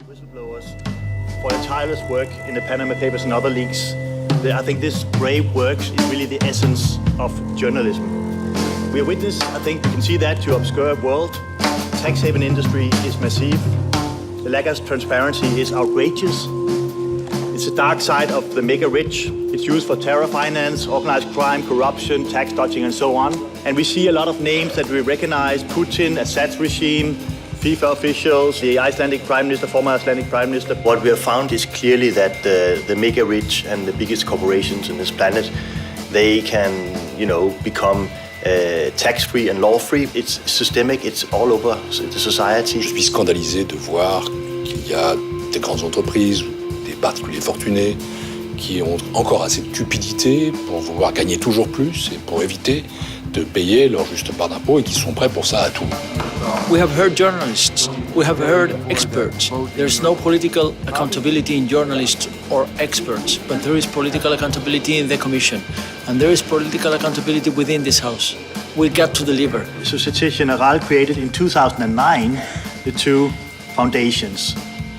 Whistleblowers for their tireless work in the Panama Papers and other leaks. I think this brave work is really the essence of journalism. We are witness, I think you can see that, to obscure world. Tax haven industry is massive. The lack of transparency is outrageous. It's the dark side of the mega rich. It's used for terror finance, organized crime, corruption, tax dodging, and so on. And we see a lot of names that we recognize: Putin, Assad's regime, FIFA officials, the Icelandic Prime Minister, former Icelandic Prime Minister. What we have found is clearly that the mega rich and the biggest corporations in this planet, they can, become tax-free and law-free. It's systemic, it's all over the society. Je suis scandalisé de voir qu'il y a des grandes entreprises, des particuliers fortunés, qui ont encore assez de cupidité pour vouloir gagner toujours plus et pour éviter de payer leur juste part d'impôt et qui sont prêts pour ça à tout. We have heard journalists, we have heard experts. There's no political accountability in journalists or experts, but there is political accountability in the Commission, and there is political accountability within this House. We got to deliver. Société Générale created in 2009 the two foundations.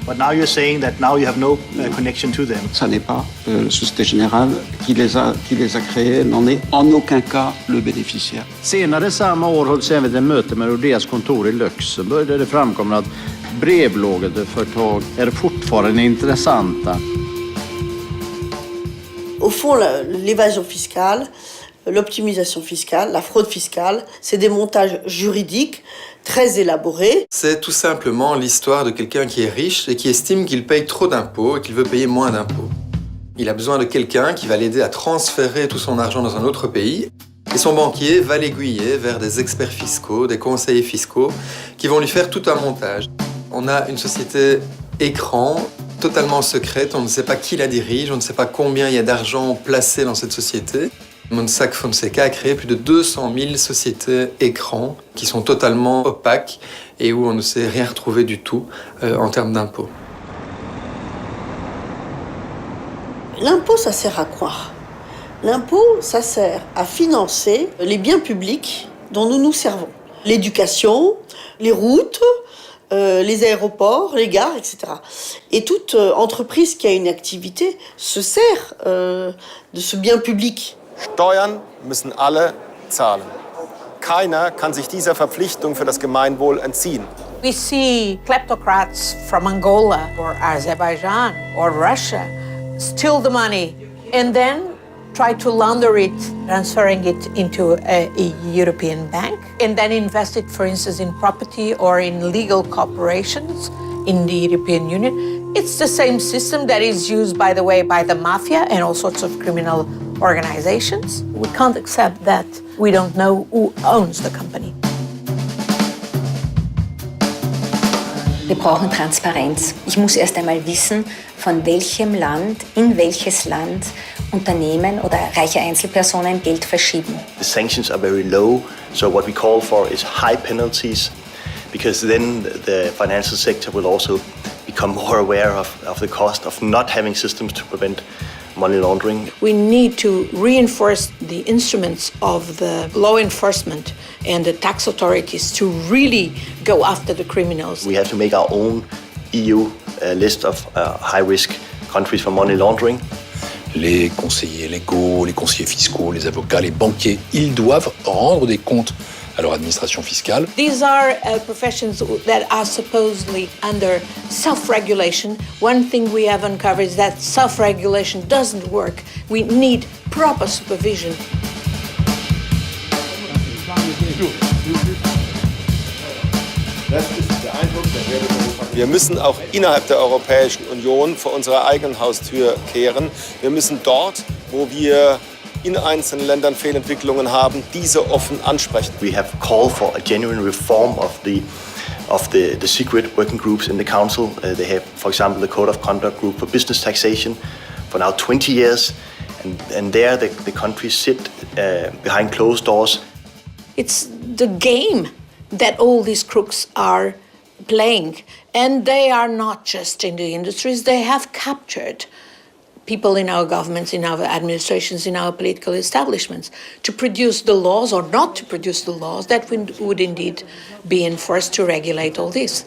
But now you're saying that now you have no connection to them. Ça n'est pas Société Générale qui les a créés, n'en est en aucun cas le bénéficiaire. Senare samma år hölls även ett möte med Nordeas kontor i Luxemburg där det framkommer att brevlådeföretag är fortfarande intressanta. Au fond, l'évasion fiscale, l'optimisation fiscale, la fraude fiscale, c'est des montages juridiques très élaborés. C'est tout simplement l'histoire de quelqu'un qui est riche et qui estime qu'il paye trop d'impôts et qu'il veut payer moins d'impôts. Il a besoin de quelqu'un qui va l'aider à transférer tout son argent dans un autre pays. Et son banquier va l'aiguiller vers des experts fiscaux, des conseillers fiscaux, qui vont lui faire tout un montage. On a une société écran, totalement secrète, on ne sait pas qui la dirige, on ne sait pas combien il y a d'argent placé dans cette société. Mossack Fonseca a créé plus de 200 000 sociétés écrans qui sont totalement opaques et où on ne sait rien retrouver du tout en termes d'impôts. L'impôt, ça sert à quoi? L'impôt, ça sert à financer les biens publics dont nous nous servons. L'éducation, les routes, les aéroports, les gares, etc. Et toute entreprise qui a une activité se sert de ce bien public. Steuern müssen alle zahlen. Keiner kann sich dieser Verpflichtung für das Gemeinwohl entziehen. We see kleptocrats from Angola or Azerbaijan or Russia steal the money and then try to launder it, transferring it into a European bank, and then invest it, for instance, in property or in legal corporations in the European Union. It's the same system that is used, by the way, by the mafia and all sorts of criminal organizations. We can't accept that we don't know who owns the company. Wir brauchen Transparenz. Ich muss erst einmal wissen, von welchem Land, in welches Land Unternehmen oder reiche Einzelpersonen Geld verschieben. The sanctions are very low, so what we call for is high penalties, because then the financial sector will also become more aware of the cost of not having systems to prevent money laundering. We need to reinforce the instruments of the law enforcement and the tax authorities to really go after the criminals. We have to make our own EU list of high-risk countries for money laundering. Les conseillers légaux, les conseillers fiscaux, les avocats, les banquiers, ils doivent rendre des comptes à leur administration fiscale. These are professions that are supposedly under self-regulation. One thing we have uncovered is that self-regulation doesn't work. We need proper supervision. Wir müssen auch innerhalb der Europäischen Union vor unserer eigenen Haustür kehren. Wir müssen dort, wo wir in einzelnen Ländern Fehlentwicklungen haben, diese offen ansprechen. We have called for a genuine reform of the secret working groups in the council. They have, for example, the Code of Conduct Group for Business Taxation for now 20 years. And there the countries sit behind closed doors. It's the game that all these crooks are playing. And they are not just in the industries, they have captured people in our governments, in our administrations, in our political establishments, to produce the laws or not to produce the laws that would indeed be enforced to regulate all this.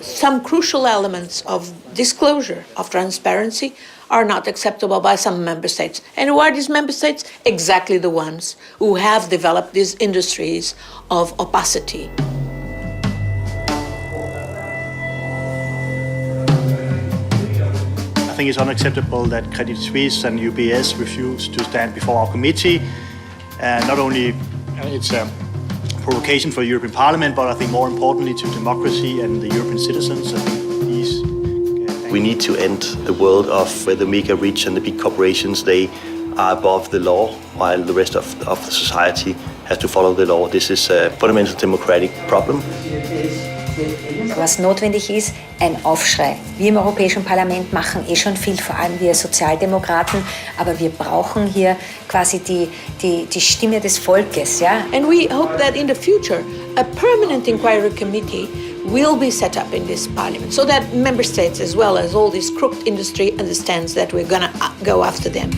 some crucial elements of disclosure, of transparency, are not acceptable by some member states. And who are these member states? Exactly the ones who have developed these industries of opacity. I think it's unacceptable that Credit Suisse and UBS refuse to stand before our committee. Not only it's a provocation for the European Parliament, but I think more importantly to democracy and the European citizens. I think we need to end the world of where the mega rich and the big corporations, they are above the law, while the rest of the society has to follow the law. This is a fundamental democratic problem. Was notwendig ist, ein Aufschrei. Wir im Europäischen Parlament machen schon viel, vor allem wir Sozialdemokraten, aber wir brauchen hier quasi die Stimme des Volkes. Ja? And we hope that in the future, a permanent inquiry committee will be set up in this parliament so that member states, as well as all this crooked industry, understands that we're going to go after them.